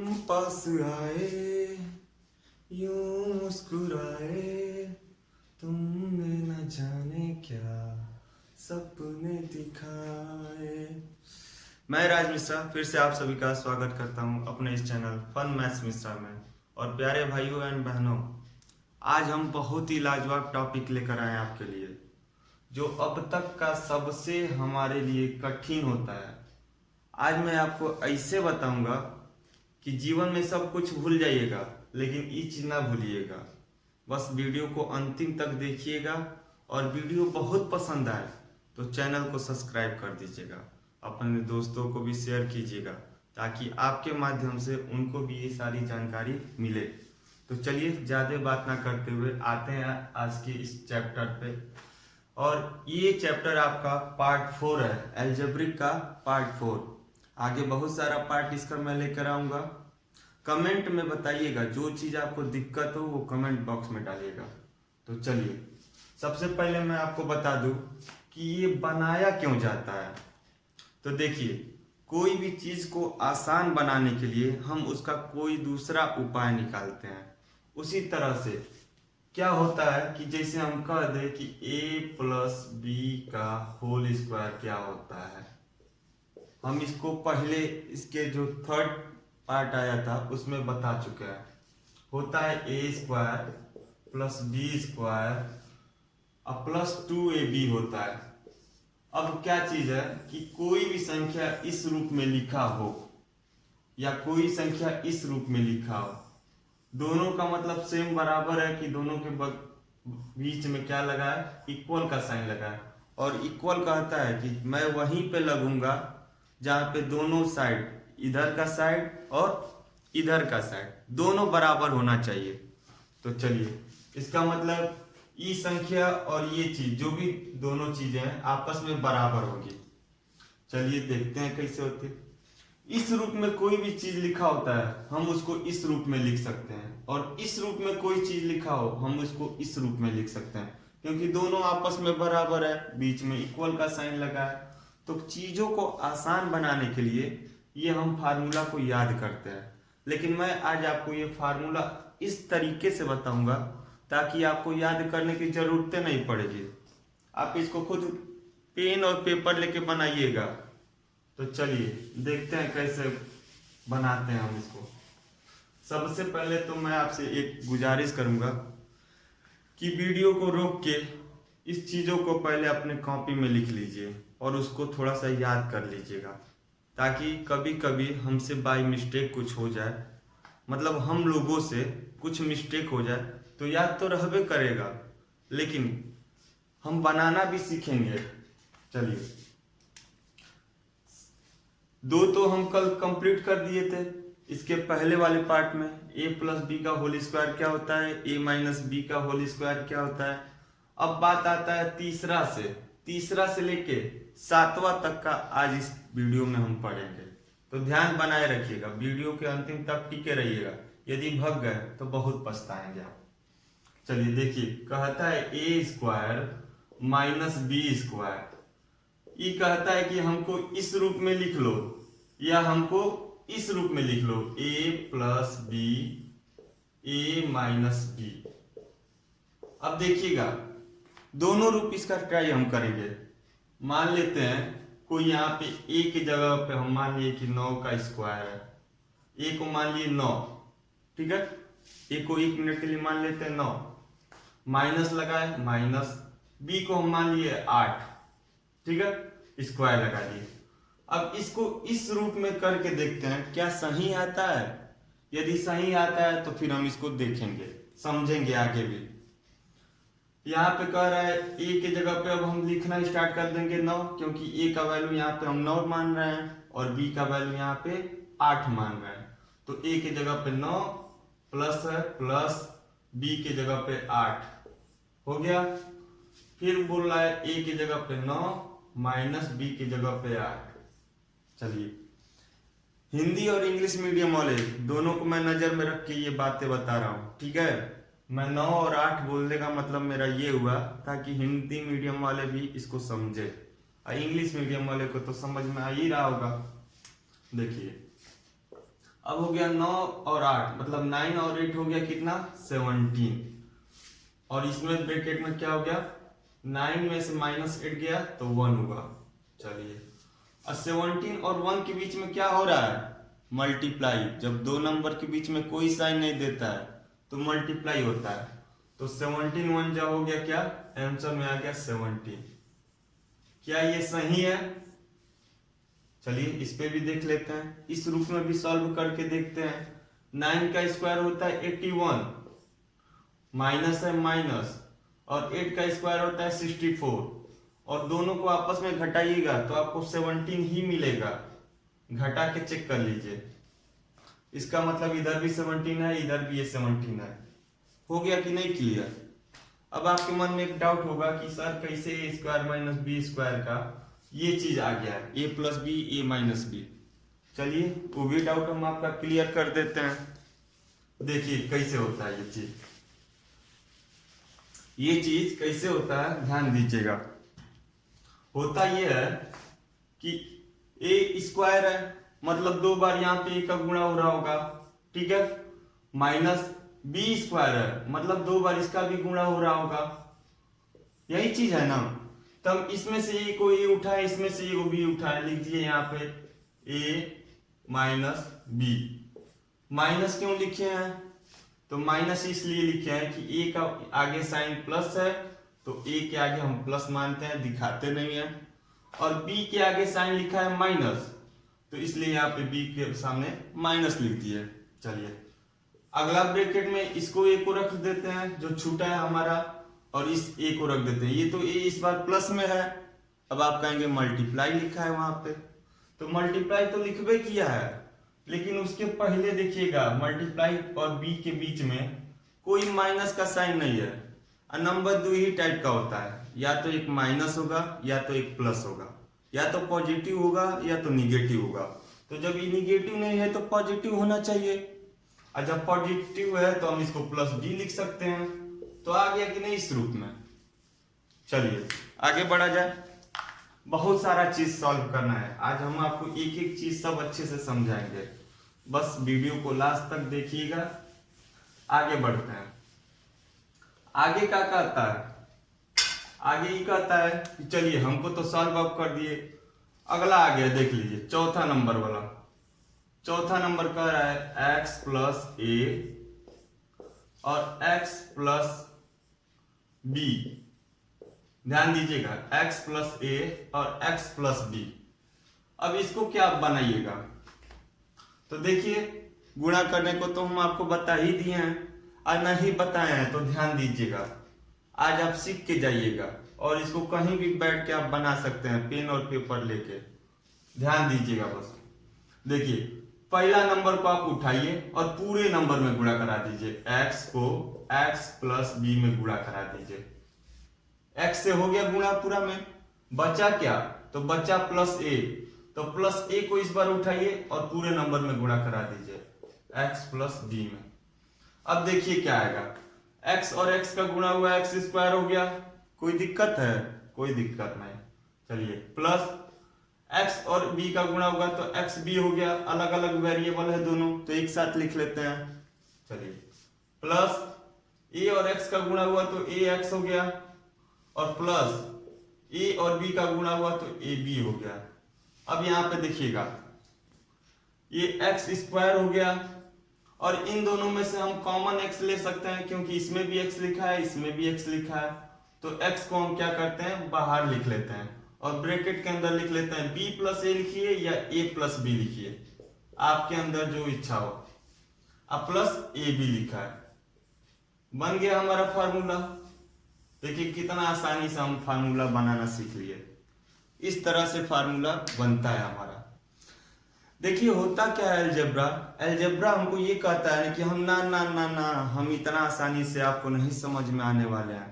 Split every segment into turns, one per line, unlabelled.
पास आए यूं मुस्कुराए, तुमने न जाने क्या सपने दिखाए। मैं राज मिश्रा फिर से आप सभी का स्वागत करता हूं अपने इस चैनल फन मैथ्स मिश्रा में। और प्यारे भाइयों एंड बहनों, आज हम बहुत ही लाजवाब टॉपिक लेकर आए हैं आपके लिए, जो अब तक का सबसे हमारे लिए कठिन होता है। आज मैं आपको ऐसे बताऊंगा कि जीवन में सब कुछ भूल जाइएगा, लेकिन ये चीज ना भूलिएगा। बस वीडियो को अंतिम तक देखिएगा, और वीडियो बहुत पसंद आए तो चैनल को सब्सक्राइब कर दीजिएगा, अपने दोस्तों को भी शेयर कीजिएगा, ताकि आपके माध्यम से उनको भी ये सारी जानकारी मिले। तो चलिए ज़्यादा बात ना करते हुए आते हैं आज के इस चैप्टर पे। और ये चैप्टर आपका पार्ट 4 है, एल्जेब्रिक का पार्ट 4। आगे बहुत सारा पार्ट इसका मैं लेकर आऊँगा। कमेंट में बताइएगा, जो चीज़ आपको दिक्कत हो वो कमेंट बॉक्स में डालिएगा। तो चलिए सबसे पहले मैं आपको बता दूं कि ये बनाया क्यों जाता है। तो देखिए, कोई भी चीज़ को आसान बनाने के लिए हम उसका कोई दूसरा उपाय निकालते हैं। उसी तरह से क्या होता है कि जैसे हम कह दें कि a प्लस बी का होल स्क्वायर क्या होता है, हम इसको पहले इसके जो थर्ड पार्ट आया था उसमें बता चुके हैं। होता है a square plus b square और प्लस 2ab होता है। अब क्या चीज है कि कोई भी संख्या इस रूप में लिखा हो या कोई संख्या इस रूप में लिखा हो, दोनों का मतलब सेम बराबर है कि दोनों के बीच में क्या लगा है, इक्वल का साइन लगा है। और इक्वल कहता है कि मैं वहीं पे लगूंगा जहां पे दोनों साइड, इधर का साइड और इधर का साइड दोनों बराबर होना चाहिए। तो चलिए, इसका मतलब ये संख्या और ये चीज, जो भी दोनों चीजें हैं आपस में बराबर होगी। चलिए देखते हैं कैसे होती है। इस रूप में कोई भी चीज लिखा होता है हम उसको इस रूप में लिख सकते हैं, और इस रूप में कोई चीज लिखा हो हम उसको इस रूप में लिख सकते हैं, क्योंकि दोनों आपस में बराबर है, बीच में इक्वल का साइन लगा है। तो चीजों को आसान बनाने के लिए ये हम फार्मूला को याद करते हैं। लेकिन मैं आज आपको ये फार्मूला इस तरीके से बताऊंगा ताकि आपको याद करने की जरूरत नहीं पड़ेगी। आप इसको खुद पेन और पेपर लेके बनाइएगा। तो चलिए देखते हैं कैसे बनाते हैं हम इसको। सबसे पहले तो मैं आपसे एक गुजारिश करूंगा कि वीडियो को रोक के इस चीज़ों को पहले अपने कॉपी में लिख लीजिए और उसको थोड़ा सा याद कर लीजिएगा, ताकि कभी कभी हमसे बाय मिस्टेक कुछ हो जाए, मतलब हम लोगों से कुछ मिस्टेक हो जाए तो याद तो रहबे करेगा, लेकिन हम बनाना भी सीखेंगे। चलिए, दो तो हम कल कंप्लीट कर दिए थे इसके पहले वाले पार्ट में। a प्लस बी का होल स्क्वायर क्या होता है, a माइनस बी का होल स्क्वायर क्या होता है। अब बात आता है तीसरा से लेके 7वां तक का आज इस वीडियो में हम पढ़ेंगे। तो ध्यान बनाए रखिएगा, वीडियो के अंतिम तक टिके रहिएगा। यदि भग गए तो बहुत पछताएंगे आप। चलिए देखिए, कहता है a square minus b square. ये कहता है कि हमको इस रूप में लिख लो या हमको इस रूप में लिख लो, a plus b a minus b. अब देखिएगा, दोनों रूप इसका ट्राई हम करेंगे। मान लेते हैं कोई यहाँ पे a की जगह पे हम मान लिए कि 9 का स्क्वायर है, a को मान लिए 9, ठीक है। a को 1 मिनट के लिए मान लेते हैं 9, माइनस लगाए माइनस, b को हम मान लिए 8, ठीक है, स्क्वायर लगा दिए। अब इसको इस रूप में करके देखते हैं क्या सही आता है। यदि सही आता है तो फिर हम इसको देखेंगे, समझेंगे आगे भी। यहाँ पे कह रहा है a की जगह पे अब हम लिखना स्टार्ट कर देंगे 9, क्योंकि a का वैल्यू यहाँ पे हम 9 मान रहे हैं और b का वैल्यू यहाँ पे 8 मान रहे हैं। तो a की जगह पे 9 प्लस है, प्लस b की जगह पे 8 हो गया। फिर बोल रहा है a की जगह पे 9 माइनस बी की जगह पे 8। चलिए, हिंदी और इंग्लिश मीडियम वाले दोनों को मैं नजर में रख के ये बातें बता रहा हूँ, ठीक है। मैं 9 और 8 बोलने का मतलब मेरा ये हुआ ताकि हिंदी मीडियम वाले भी इसको समझे, और इंग्लिश मीडियम वाले को तो समझ में आ ही रहा होगा। देखिए, अब हो गया 9 और 8, मतलब 9 और 8 हो गया कितना 17, और इसमें ब्रैकेट में क्या हो गया 9 में से -8 गया तो 1 हुआ। चलिए अब 17 और 1 के बीच में क्या हो रहा है मल्टीप्लाई। जब दो नंबर के बीच में कोई साइन नहीं देता है तो मल्टीप्लाई होता है। तो 17 1 जा हो गया क्या, आंसर में आ गया 17। क्या ये सही है? चलिए इस पे भी देख लेते हैं, इस रूप में भी सॉल्व करके देखते हैं। 9 का स्क्वायर होता है 81, माइनस है माइनस, और 8 का स्क्वायर होता है 64, और दोनों को आपस में घटाइएगा तो आपको 17 ही मिलेगा। घटा के चेक कर लीजिए, इसका मतलब इधर भी 17 है, इधर भी ये 17 है। हो गया कि नहीं क्लियर? अब आपके मन में एक डाउट होगा कि सर कैसे ए स्क्वायर माइनस बी स्क्वायर का ये चीज आ गया है, ए प्लस बी ए माइनस बी। चलिए वो भी डाउट हम आपका क्लियर कर देते हैं। देखिए कैसे होता है ये चीज कैसे होता है, ध्यान दीजिएगा। होता ये है कि ए स्क्वायर है, मतलब 2 बार यहाँ पे ए का गुणा हो रहा होगा, ठीक है। माइनस बी स्क्वायर है, मतलब 2 बार इसका भी गुणा हो रहा होगा, यही चीज है ना। तब इसमें से ए को ए उठाए, इसमें से ए को बी उठाए, लिख दिए यहाँ पे ए माइनस बी। माइनस क्यों लिखे हैं? तो माइनस इसलिए लिखे हैं कि ए का आगे साइन प्लस है तो ए के आगे हम प्लस मानते हैं, दिखाते नहीं है, और बी के आगे साइन लिखा है माइनस तो इसलिए यहाँ पे बी के सामने माइनस लिख दिए। चलिए अगला ब्रैकेट में इसको ए को रख देते हैं जो छूटा है हमारा, और इस ए को रख देते हैं। ये तो ए इस बार प्लस में है, अब आप कहेंगे मल्टीप्लाई लिखा है वहां पे, तो मल्टीप्लाई तो लिखबे किया है, लेकिन उसके पहले देखिएगा मल्टीप्लाई और बी के बीच में कोई माइनस का साइन नहीं है। नंबर 2 ही टाइप का होता है, या तो एक माइनस होगा या तो एक प्लस होगा, या तो पॉजिटिव होगा या तो निगेटिव होगा। तो जब ये निगेटिव नहीं है तो पॉजिटिव होना चाहिए, और जब पॉजिटिव है तो हम इसको प्लस डी लिख सकते हैं। तो आ गया कि नहीं इस रूप में। चलिए आगे बढ़ा जाए, बहुत सारा चीज सॉल्व करना है आज, हम आपको एक एक चीज सब अच्छे से समझाएंगे, बस वीडियो को लास्ट तक देखिएगा। आगे बढ़ते हैं, आगे क्या कहता है, आगे ये कहता है कि चलिए हमको तो सॉल्व अप कर दिए, अगला आ गया देख लीजिए, चौथा नंबर वाला। चौथा नंबर कह रहा है x प्लस ए और x प्लस बी। ध्यान दीजिएगा x प्लस ए और x प्लस बी। अब इसको क्या बनाइएगा, तो देखिए गुणा करने को तो हम आपको बता ही दिए हैं, और नहीं बताए हैं तो ध्यान दीजिएगा, आज आप सीख के जाइएगा और इसको कहीं भी बैठ के आप बना सकते हैं पेन और पेपर लेके। ध्यान दीजिएगा बस। देखिए पहला नंबर को आप उठाइए और पूरे नंबर में गुणा करा दीजिए, x को x प्लस बी में गुणा करा दीजिए। x से हो गया गुणा पूरा में, बचा क्या, तो बचा प्लस a, तो प्लस a को इस बार उठाइए और पूरे नंबर में गुणा करा दीजिए x प्लस b में। अब देखिए क्या आएगा, x और x का गुणा हुआ x स्क्वायर हो गया, कोई दिक्कत है? कोई दिक्कत नहीं। चलिए प्लस x और b का गुणा होगा तो x b हो गया, अलग अलग वेरिएबल है दोनों तो एक साथ लिख लेते हैं। चलिए प्लस a और x का गुणा हुआ तो ax हो गया, और प्लस a और b का गुणा हुआ तो ab हो गया। अब यहाँ पे देखिएगा ये x स्क्वायर हो गया, और इन दोनों में से हम कॉमन x ले सकते हैं क्योंकि इसमें भी x लिखा है इसमें भी x लिखा है, तो x को हम क्या करते हैं बाहर लिख लेते हैं और ब्रैकेट के अंदर लिख लेते हैं b प्लस ए लिखिए या a प्लस बी लिखिए, आपके अंदर जो इच्छा हो। अब प्लस ए बी लिखा है, बन गया हमारा फार्मूला। देखिए कितना आसानी से हम फार्मूला बनाना सीख लिए, इस तरह से फार्मूला बनता है हमारा। देखिए होता क्या है अलजेब्रा, अलजेब्रा हमको ये कहता है कि हम ना ना ना ना हम इतना आसानी से आपको नहीं समझ में आने वाले हैं।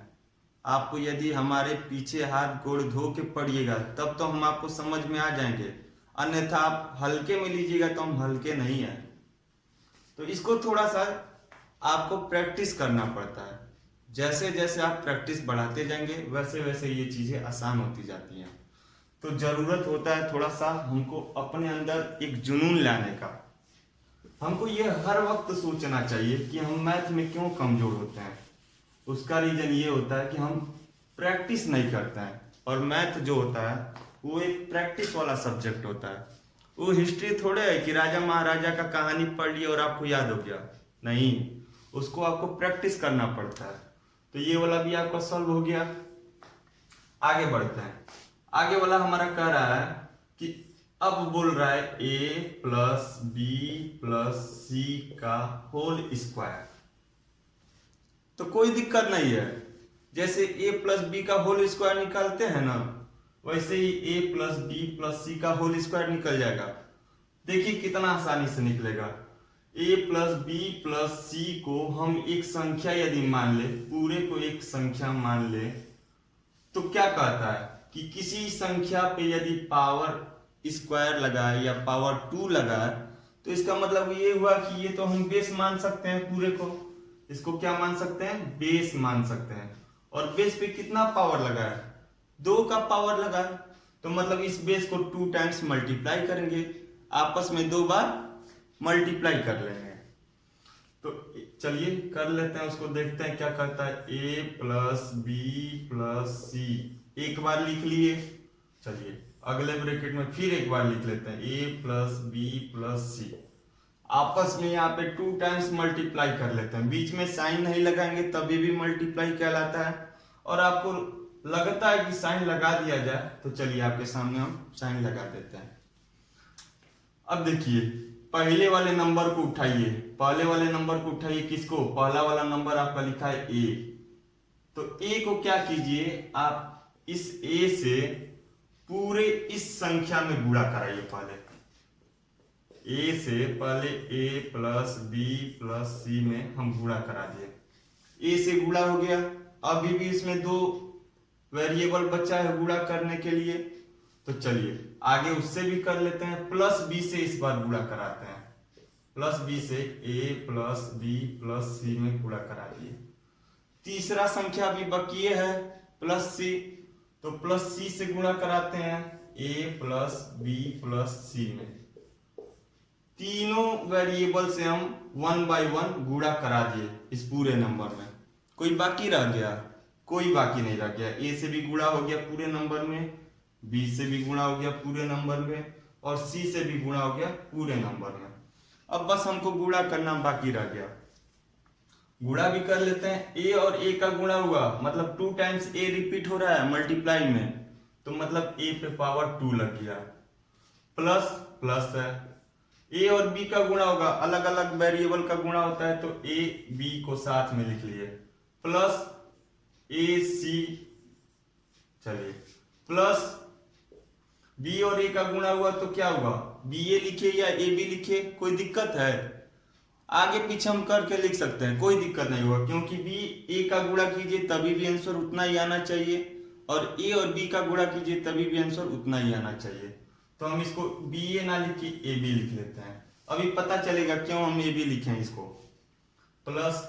आपको यदि हमारे पीछे हाथ गोड़ धो के पढ़िएगा तब तो हम आपको समझ में आ जाएंगे, अन्यथा आप हल्के में लीजिएगा तो हम हल्के नहीं हैं। तो इसको थोड़ा सा आपको प्रैक्टिस करना पड़ता है, जैसे जैसे आप प्रैक्टिस बढ़ाते जाएंगे वैसे वैसे ये चीजें आसान होती जाती हैं। तो जरूरत होता है थोड़ा सा हमको अपने अंदर एक जुनून लाने का। हमको ये हर वक्त सोचना चाहिए कि हम मैथ में क्यों कमजोर होते हैं। उसका रीजन ये होता है कि हम प्रैक्टिस नहीं करते हैं, और मैथ जो होता है वो एक प्रैक्टिस वाला सब्जेक्ट होता है। वो हिस्ट्री थोड़े है कि राजा महाराजा का कहानी पढ़ लिया और आपको याद हो गया, नहीं, उसको आपको प्रैक्टिस करना पड़ता है। तो ये वाला भी आपका सॉल्व हो गया। आगे बढ़ते हैं। आगे वाला हमारा कह रहा है कि अब बोल रहा है a प्लस बी प्लस सी का होल स्क्वायर। तो कोई दिक्कत नहीं है, जैसे a प्लस बी का होल स्क्वायर निकालते हैं ना, वैसे ही a प्लस बी प्लस सी का होल स्क्वायर निकल जाएगा। देखिए कितना आसानी से निकलेगा। a प्लस बी प्लस सी को हम एक संख्या यदि मान ले, पूरे को एक संख्या मान ले, तो क्या कहता है कि किसी संख्या पे यदि पावर स्क्वायर लगाए या पावर 2 लगाए, तो इसका मतलब ये हुआ कि ये तो हम बेस मान सकते हैं, पूरे को इसको क्या मान सकते हैं, बेस मान सकते हैं। और बेस पे कितना पावर लगा है, 2 का पावर लगा है, तो मतलब इस बेस को 2 टाइम्स मल्टीप्लाई करेंगे, आपस में 2 बार मल्टीप्लाई कर लेंगे। तो चलिए कर लेते हैं उसको, देखते हैं क्या करता है। a प्लस बी प्लस सी एक बार लिख लिए, चलिए अगले ब्रैकेट में फिर एक बार लिख लेते हैं a प्लस बी प्लस सी, आपस में यहाँ पे 2 टाइम्स मल्टीप्लाई कर लेते हैं। बीच में साइन नहीं लगाएंगे तभी भी मल्टीप्लाई कहलाता है। और आपको लगता है कि साइन लगा दिया जाए, तो चलिए आपके सामने हम साइन लगा देते हैं। अब देखिए पहले वाले नंबर को उठाइए, पहले वाले नंबर को उठाइए, किसको, पहला वाला नंबर आपका लिखा है a, तो a को क्या कीजिए, आप इस a से पूरे इस संख्या में गुणा कराइए। पहले a से पहले a प्लस बी प्लस सी में हम गुणा करा दिए, a से गुणा हो गया। अभी भी इसमें 2 वेरिएबल बचा है गुणा करने के लिए, तो चलिए आगे उससे भी कर लेते हैं। प्लस बी से इस बार गुणा कराते हैं, प्लस बी से a प्लस बी प्लस सी में गुणा करा दिए। तीसरा संख्या भी बाकी है प्लस सी, तो प्लस सी से गुणा कराते हैं a प्लस बी प्लस सी में। तीनों वेरिएबल से हम 1 बाय 1 गुणा करा दिए इस पूरे नंबर में। कोई बाकी रह गया, कोई बाकी नहीं रह गया। a से भी गुणा हो गया पूरे नंबर में, b से भी गुणा हो गया पूरे नंबर में, और c से भी गुणा हो गया पूरे नंबर में। अब बस हमको गुणा करना बाकी रह गया, गुणा भी कर लेते हैं। a और a का गुणा हुआ मतलब 2 टाइम्स a रिपीट हो रहा है मल्टीप्लाई में, तो मतलब a पे पावर 2 लग गया। प्लस प्लस है, a और b का गुणा होगा, अलग अलग वेरिएबल का गुणा होता है, तो a b को साथ में लिख लिए, प्लस a c, चलिए प्लस b और a का गुणा हुआ तो क्या हुआ, ba लिखे या ab लिखे, कोई दिक्कत है, आगे पीछे हम करके लिख सकते हैं, कोई दिक्कत नहीं होगा, क्योंकि b a का गुणा कीजिए तभी भी आंसर उतना ही आना चाहिए, और a और b का गुणा कीजिए तभी भी आंसर उतना ही आना चाहिए। तो हम इसको ba ना लिख के ab लिख लेते हैं। अभी पता चलेगा क्यों हम ab लिखे इसको। प्लस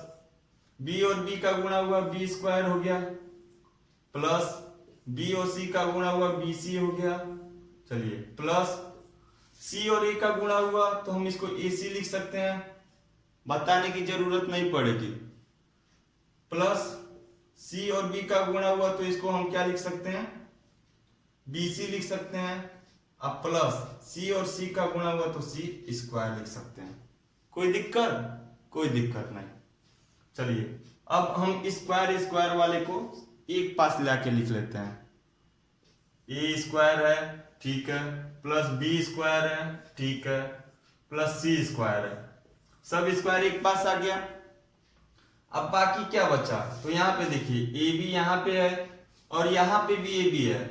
b और b का गुणा हुआ b स्क्वायर हो गया, प्लस b और c का गुणा हुआ bc हो गया, चलिए प्लस c और a का गुणा हुआ तो हम इसको ac लिख सकते हैं, बताने की जरूरत नहीं पड़ेगी। प्लस c और b का गुणा हुआ तो इसको हम क्या लिख सकते हैं, bc लिख सकते हैं। अब प्लस c और c का गुणा हुआ तो c स्क्वायर लिख सकते हैं। कोई दिक्कत, कोई दिक्कत नहीं। चलिए अब हम स्क्वायर स्क्वायर वाले को एक पास लाके लिख लेते हैं। a स्क्वायर है, ठीक है, प्लस b स्क्वायर है, ठीक है, प्लस c स्क्वायर है, सब स्क्वायर एक पास आ गया। अब बाकी क्या बचा, तो यहाँ पे देखिए a भी यहाँ पे है और यहाँ पे भी a भी है,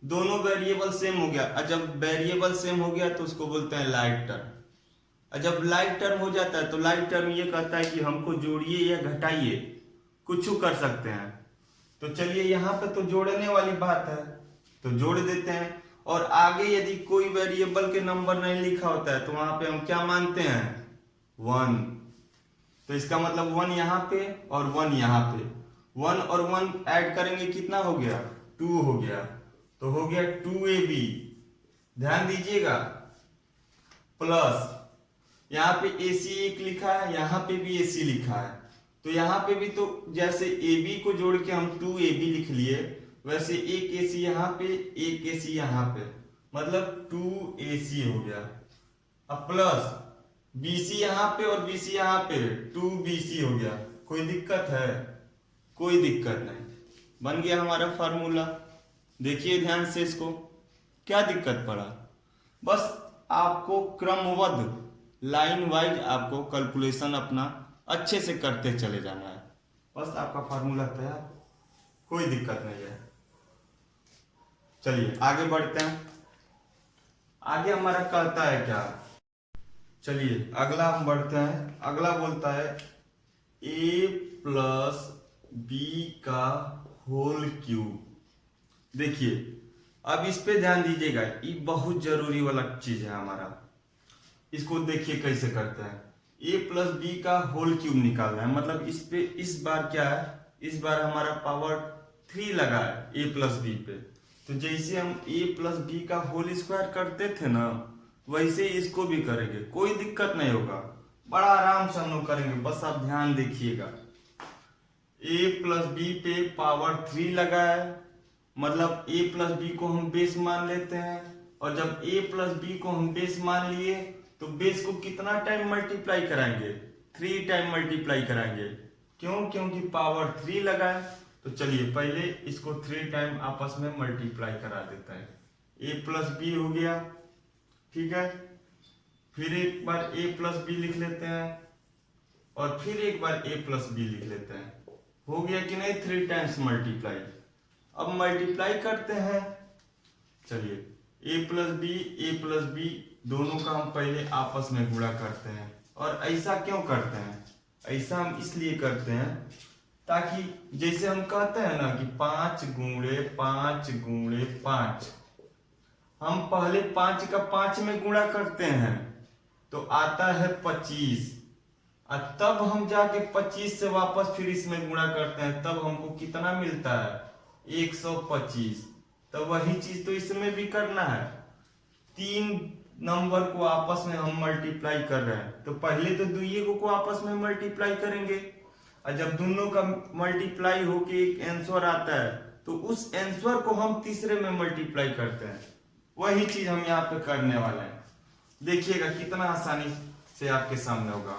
दोनों वेरिएबल सेम हो गया। और जब वेरिएबल सेम हो गया तो उसको बोलते हैं लाइक टर्म। और जब लाइक टर्म हो जाता है तो लाइक टर्म ये कहता है कि हमको जोड़िए या घटाइए, कुछ कर सकते हैं। तो चलिए यहाँ पे तो जोड़ने वाली बात है तो जोड़ देते हैं, और आगे यदि कोई वेरिएबल के नंबर नहीं लिखा होता है तो वहां पे हम क्या मानते हैं, 1। तो इसका मतलब 1 यहाँ पे और 1 यहाँ पे, 1 और 1 ऐड करेंगे कितना हो गया, 2 हो गया, तो हो गया 2ab, ध्यान दीजिएगा। प्लस यहाँ पे AC एक लिखा है, यहाँ पे भी AC लिखा है, तो यहाँ पे भी तो जैसे AB को जोड़ के हम 2AB लिख लिए, वैसे एक AC यहाँ पे, एक AC यहाँ पे, मतलब 2AC हो गया। अब प्लस BC यहाँ पे और BC यहाँ पे, 2BC हो गया। कोई दिक्कत है? कोई दिक्कत नहीं, बन गया हमारा फार्मूला। देखिए ध्यान से इसको, क्या दिक्कत पड़ा? बस आपको क्रमबद्ध लाइन वाइज आपको कैलकुलेशन अपना अच्छे से करते चले जाना है, बस आपका फार्मूला तैयार, कोई दिक्कत नहीं है। चलिए आगे बढ़ते हैं। आगे हमारा कहता है क्या, चलिए अगला हम बढ़ते हैं। अगला बोलता है a प्लस बी का होल क्यूब। देखिए अब इस पे ध्यान दीजिएगा, ये बहुत जरूरी वाला चीज है हमारा। इसको देखिए कैसे करते हैं। a प्लस बी का होल क्यूब निकालना है, मतलब इस पे इस बार क्या है, इस बार हमारा पावर 3 लगा है a प्लस बी पे, तो जैसे हम a प्लस बी का होल स्क्वायर करते थे ना, वैसे इसको भी करेंगे, कोई दिक्कत नहीं होगा, बड़ा आराम से हम लोग करेंगे। बस आप ध्यान देखिएगा, a प्लस बी पे पावर 3 लगा है, मतलब a प्लस बी को हम बेस मान लेते हैं, और जब a प्लस बी को हम बेस मान लिए तो बेस को कितना टाइम मल्टीप्लाई कराएंगे, 3 टाइम मल्टीप्लाई कराएंगे। क्यों? क्योंकि पावर 3 लगा है। तो चलिए पहले इसको 3 टाइम आपस में मल्टीप्लाई करा देता है, a प्लस बी हो गया, ठीक है। फिर एक बार a प्लस बी लिख लेते हैं, और फिर एक बार a प्लस बी लिख लेते हैं, हो गया कि नहीं, 3 टाइम्स मल्टीप्लाई। अब मल्टीप्लाई करते हैं, चलिए a प्लस बी दोनों का हम पहले आपस में गुणा करते हैं। और ऐसा क्यों करते हैं? ऐसा हम इसलिए करते हैं ताकि जैसे हम कहते हैं ना कि 5 गुणे 5 गुणे 5, हम पहले 5 का 5 में गुणा करते हैं तो आता है 25, और तब हम जाके 25 से वापस फिर इसमें गुणा करते हैं, तब हमको कितना मिलता है, 125। तो वही चीज तो इसमें भी करना है, 3 नंबर को आपस में हम मल्टीप्लाई कर रहे हैं, तो पहले तो दुइये को आपस में मल्टीप्लाई करेंगे, और जब दोनों का मल्टीप्लाई होके एक आंसर आता है तो उस आंसर को हम तीसरे में मल्टीप्लाई करते हैं। वही चीज हम यहाँ पे करने वाले हैं, देखिएगा कितना आसानी से आपके सामने होगा।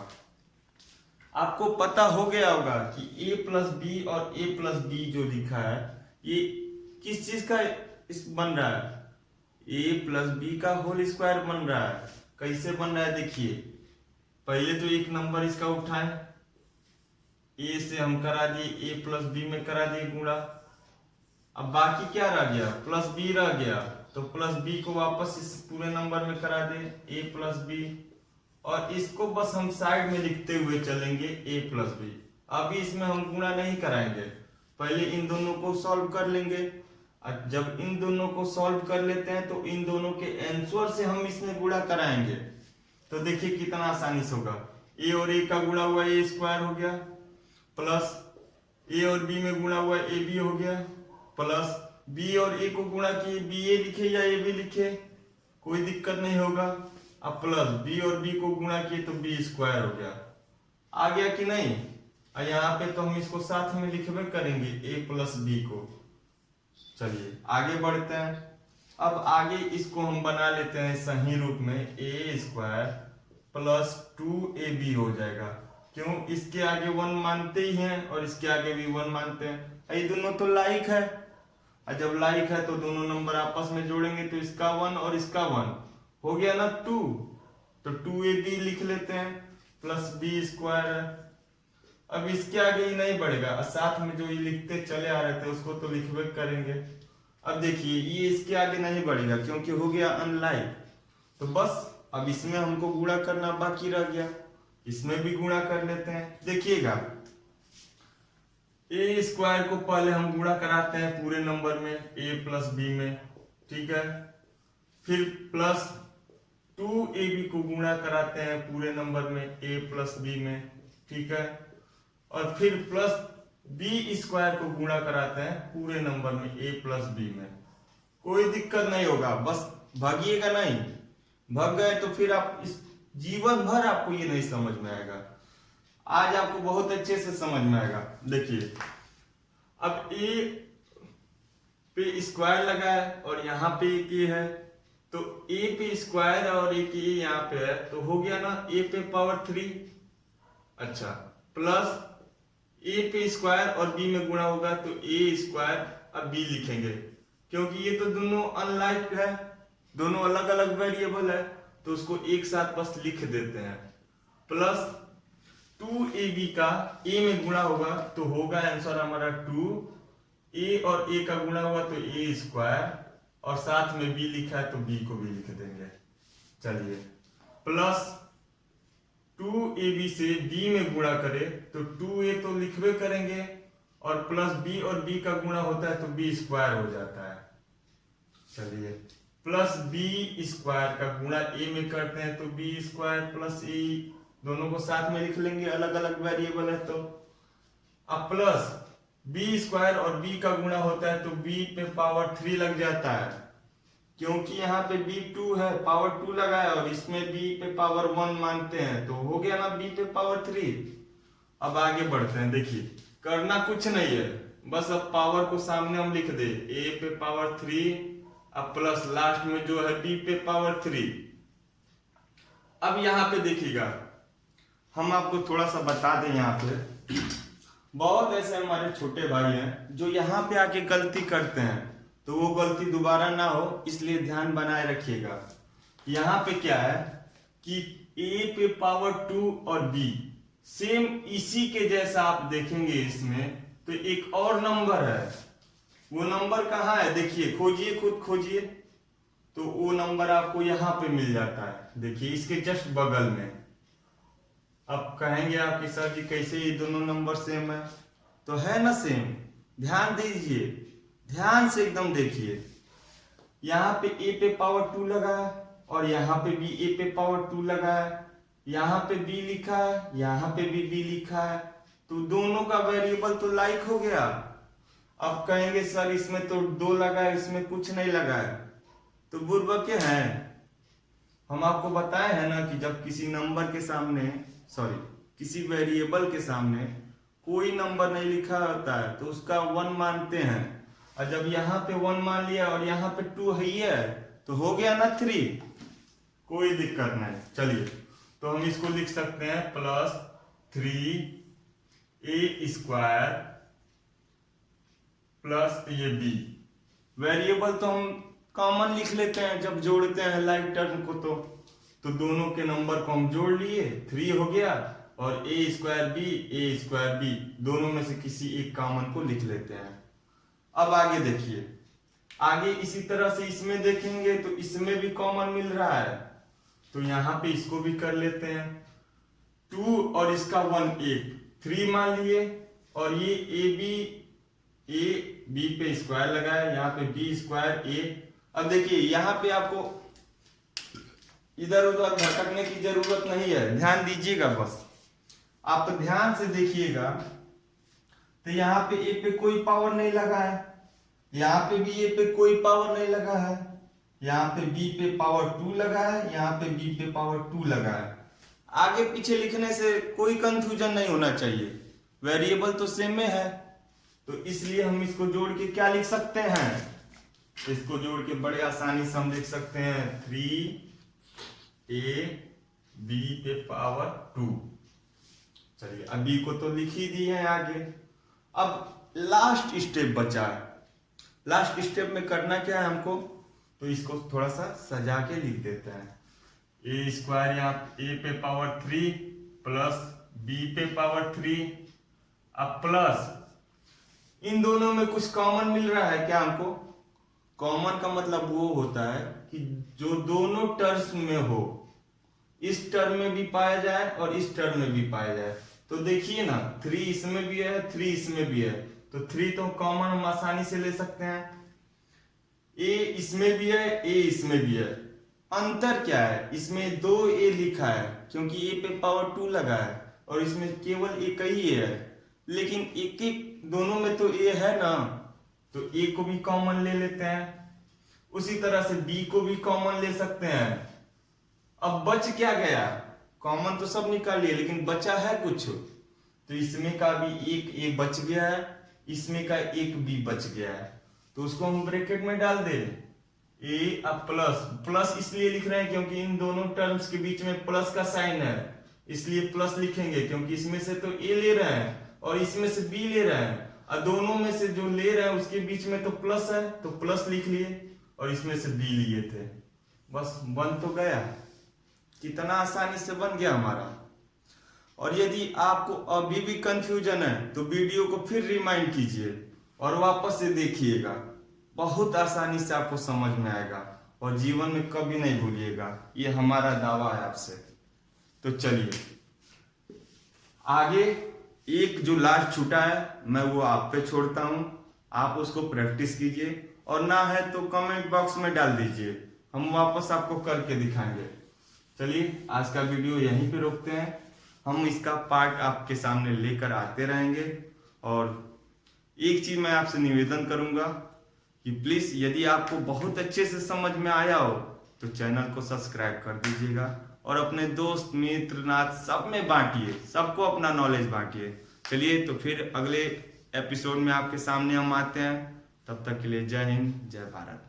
आपको पता हो गया होगा कि a प्लस बी और a प्लस बी जो लिखा है ये किस चीज का इस बन रहा है, a प्लस बी का होल स्क्वायर बन रहा है। कैसे बन रहा है देखिए, पहले तो एक नंबर इसका उठाए, a से हम करा दिए, a प्लस बी में करा दिए गुणा, अब बाकी क्या रह गया, प्लस बी रह गया, तो प्लस बी को वापस इस पूरे नंबर में करा दे, a प्लस बी, और इसको बस हम साइड में लिखते हुए चलेंगे a प्लस बी। अभी इसमें हम गुणा नहीं कराएंगे, पहले इन दोनों को सॉल्व कर लेंगे, और जब इन दोनों को सॉल्व कर लेते हैं तो इन दोनों के आंसर से हम इसमें गुणा कराएंगे। तो देखिए कितना आसानी से होगा, a और a का गुणा हुआ a स्क्वायर हो गया, प्लस a और b में गुणा हुआ a b हो गया, प्लस b और a को गुणा किए b a लिखे या a b लिखे, कोई दिक्कत नहीं होगा। अब प्लस b और b को गुणा किए तो b स्क्वायर हो गया, आ गया कि नहीं। और यहाँ पे तो हम इसको साथ में लिखबे करेंगे a प्लस बी को। चलिए आगे बढ़ते हैं। अब आगे इसको हम बना लेते हैं सही रूप में, a स्क्वायर प्लस 2ab हो जाएगा। क्यों? इसके आगे 1 मानते ही हैं और इसके आगे भी 1 मानते हैं, ये दोनों तो लाइक है, और जब लाइक है तो दोनों नंबर आपस में जोड़ेंगे तो इसका 1 और इसका 1 हो गया ना 2, तो 2ab लिख लेते हैं, प्लस b स्क्वायर है। अब इसके आगे ही नहीं बढ़ेगा, और साथ में जो ये लिखते चले आ रहे थे उसको तो लिखबे करेंगे। अब देखिए ये इसके आगे नहीं बढ़ेगा क्योंकि हो गया अनलाइक, तो बस अब इसमें हमको गुणा करना बाकी रह गया, इसमें भी गुणा कर लेते हैं। देखिएगा a स्क्वायर को पहले हम गुणा कराते हैं पूरे नंबर में a प्लस बी में, ठीक है, फिर प्लस 2ab को गुणा कराते हैं पूरे नंबर में a प्लस बी में, ठीक है, और फिर प्लस b स्क्वायर को गुणा कराते हैं पूरे नंबर में a प्लस बी में। कोई दिक्कत नहीं होगा, बस भागिएगा नहीं, भाग गए तो फिर आप इस जीवन भर आपको ये नहीं समझ में आएगा, आज आपको बहुत अच्छे से समझ में आएगा। देखिए अब ए पे स्क्वायर लगा है और यहाँ पे एक ए है, तो ए पे स्क्वायर और एक ए यहाँ पे है, तो हो गया ना ए पे पावर 3। अच्छा, प्लस ए पे स्क्वायर और बी में गुणा होगा तो ए स्क्वायर, अब बी लिखेंगे क्योंकि ये तो दोनों अनलाइक है, दोनों अलग अलग वेरिएबल है, तो उसको एक साथ बस लिख देते हैं। प्लस 2ab का a में गुणा होगा तो होगा आंसर हमारा 2, a और a का गुणा होगा तो a स्क्वायर, और साथ में b लिखा है तो b को भी लिख देंगे। चलिए, प्लस 2ab से b में गुणा करें तो 2a तो लिखवे करेंगे, और प्लस b और b का गुणा होता है तो b स्क्वायर हो जाता है। चलिए, प्लस b स्क्वायर का गुणा a में करते हैं तो b स्क्वायर प्लस a, दोनों को साथ में लिख लेंगे, अलग अलग वेरिएबल है तो। अब प्लस b स्क्वायर और b का गुणा होता है तो b पे पावर 3 लग जाता है, क्योंकि यहाँ पे b 2 है, पावर 2 लगा है, और इसमें b पे पावर 1 मानते हैं, तो हो गया ना b पे पावर 3। अब आगे बढ़ते हैं। देखिए, करना कुछ नहीं है, बस अब पावर को सामने हम लिख दे, a पे पावर 3, अब प्लस लास्ट में जो है b पे पावर 3। अब यहाँ पे देखिएगा, हम आपको थोड़ा सा बता दें, यहाँ पे बहुत ऐसे हमारे छोटे भाई हैं जो यहाँ पे आके गलती करते हैं, तो वो गलती दोबारा ना हो इसलिए ध्यान बनाए रखिएगा। यहाँ पे क्या है कि a पे पावर 2 और b सेम इसी के जैसा आप देखेंगे इसमें, तो एक और नंबर है, वो नंबर कहाँ है देखिए, खोजिए, खुद खोजिए, तो वो नंबर आपको यहाँ पे मिल जाता है। देखिए इसके जस्ट बगल में। अब कहेंगे आप कि सर जी कैसे ये दोनों नंबर सेम है, तो है ना सेम। ध्यान दीजिए, ध्यान से एकदम देखिए, यहाँ पे a पे पावर 2 लगा है और यहाँ पे भी a पे पावर 2 लगा है, यहाँ पे b लिखा है, यहाँ पे भी b लिखा है, तो दोनों का वेरिएबल तो लाइक हो गया। अब कहेंगे सर इसमें तो 2 लगा है, इसमें कुछ नहीं लगा है, तो बुर्बक के हैं। हम आपको बताए हैं ना कि जब किसी नंबर के सामने, सॉरी किसी वेरिएबल के सामने कोई नंबर नहीं लिखा होता है तो उसका 1 मानते हैं, और जब यहाँ पे 1 मान लिया और यहाँ पे 2 है तो हो गया ना 3, कोई दिक्कत नहीं। चलिए, तो हम इसको लिख सकते हैं प्लस 3a स्क्वायर प्लस ये b। वेरिएबल तो हम कॉमन लिख लेते हैं जब जोड़ते हैं लाइक टर्म को, तो दोनों के नंबर को हम जोड़ लिए, 3 हो गया, और a स्क्वायर b दोनों में से किसी एक कॉमन को लिख लेते हैं। अब आगे देखिए, आगे इसी तरह से इसमें देखेंगे तो इसमें भी कॉमन मिल रहा है, तो यहाँ पे इसको भी कर लेते हैं। 2 और इसका 1 1 3 मान लिए, और ये a b पे स्क्वायर लगा है, यहाँ पे b स्क्वायर a। अब देखिए यहाँ पे आपको इधर उधर भटकने की जरूरत नहीं है, ध्यान दीजिएगा, बस आप ध्यान से देखिएगा। तो यहाँ पे a पे कोई पावर नहीं लगा है, यहाँ पे भी a पे कोई पावर नहीं लगा है, यहाँ पे b पे पावर 2 लगा है, यहाँ पे b पे पावर 2 लगा है। आगे पीछे लिखने से कोई कंफ्यूजन नहीं होना चाहिए, वेरिएबल तो सेम में है, तो इसलिए हम इसको जोड़ के क्या लिख सकते हैं, इसको जोड़ के बड़े आसानी से हम लिख सकते हैं 3a b पे पावर 2। चलिए, अब b को तो लिख ही दिए हैं आगे। अब लास्ट स्टेप बचा है, लास्ट स्टेप में करना क्या है हमको, तो इसको थोड़ा सा सजा के लिख देते हैं। a स्क्वायर यहाँ a पे पावर 3 प्लस b पे पावर 3, अब प्लस इन दोनों में कुछ कॉमन मिल रहा है क्या हमको। कॉमन का मतलब वो होता है कि जो दोनों टर्म्स में हो, इस टर्म में भी पाया जाए और इस टर्म में भी पाया जाए। तो देखिए ना, 3 इसमें भी है, 3 इसमें भी है, तो 3 तो कॉमन हम आसानी से ले सकते हैं। a इसमें भी है, a इसमें भी है, अंतर क्या है, इसमें 2a लिखा है क्योंकि a पे पावर 2 लगा है, और इसमें केवल एक ही है, लेकिन एक एक दोनों में तो a है ना, तो a को भी कॉमन ले लेते हैं। उसी तरह से b को भी कॉमन ले सकते हैं। अब बच क्या गया, कॉमन तो सब निकाल लिए लेकिन बचा है कुछ, तो इसमें का भी एक ए बच गया है, इसमें का एक बी बच गया है, तो उसको हम ब्रैकेट में डाल दे। ए अब प्लस, प्लस इसलिए लिख रहे हैं क्योंकि इन दोनों टर्म्स के बीच में प्लस का साइन है, इसलिए प्लस लिखेंगे, क्योंकि इसमें से तो ए ले रहे हैं और इसमें से बी ले रहे हैं, और दोनों में से जो ले रहे हैं उसके बीच में तो प्लस है, तो प्लस लिख लिए, और इसमें से बी लिए थे, बस बन तो गया। कितना आसानी से बन गया हमारा। और यदि आपको अभी भी कंफ्यूजन है तो वीडियो को फिर रिमाइंड कीजिए और वापस से देखिएगा, बहुत आसानी से आपको समझ में आएगा और जीवन में कभी नहीं भूलिएगा, ये हमारा दावा है आपसे। तो चलिए आगे, एक जो लास्ट छूटा है मैं वो आप पे छोड़ता हूं, आप उसको प्रैक्टिस कीजिए और ना है तो कमेंट बॉक्स में डाल दीजिए, हम वापस आपको करके दिखाएंगे। चलिए आज का वीडियो यहीं पे रोकते हैं, हम इसका पार्ट आपके सामने लेकर आते रहेंगे। और एक चीज मैं आपसे निवेदन करूंगा कि प्लीज यदि आपको बहुत अच्छे से समझ में आया हो तो चैनल को सब्सक्राइब कर दीजिएगा और अपने दोस्त मित्र नाथ सब में बांटिए, सबको अपना नॉलेज बांटिए। चलिए तो फिर अगले एपिसोड में आपके सामने हम आते हैं, तब तक के लिए जय हिंद जय भारत।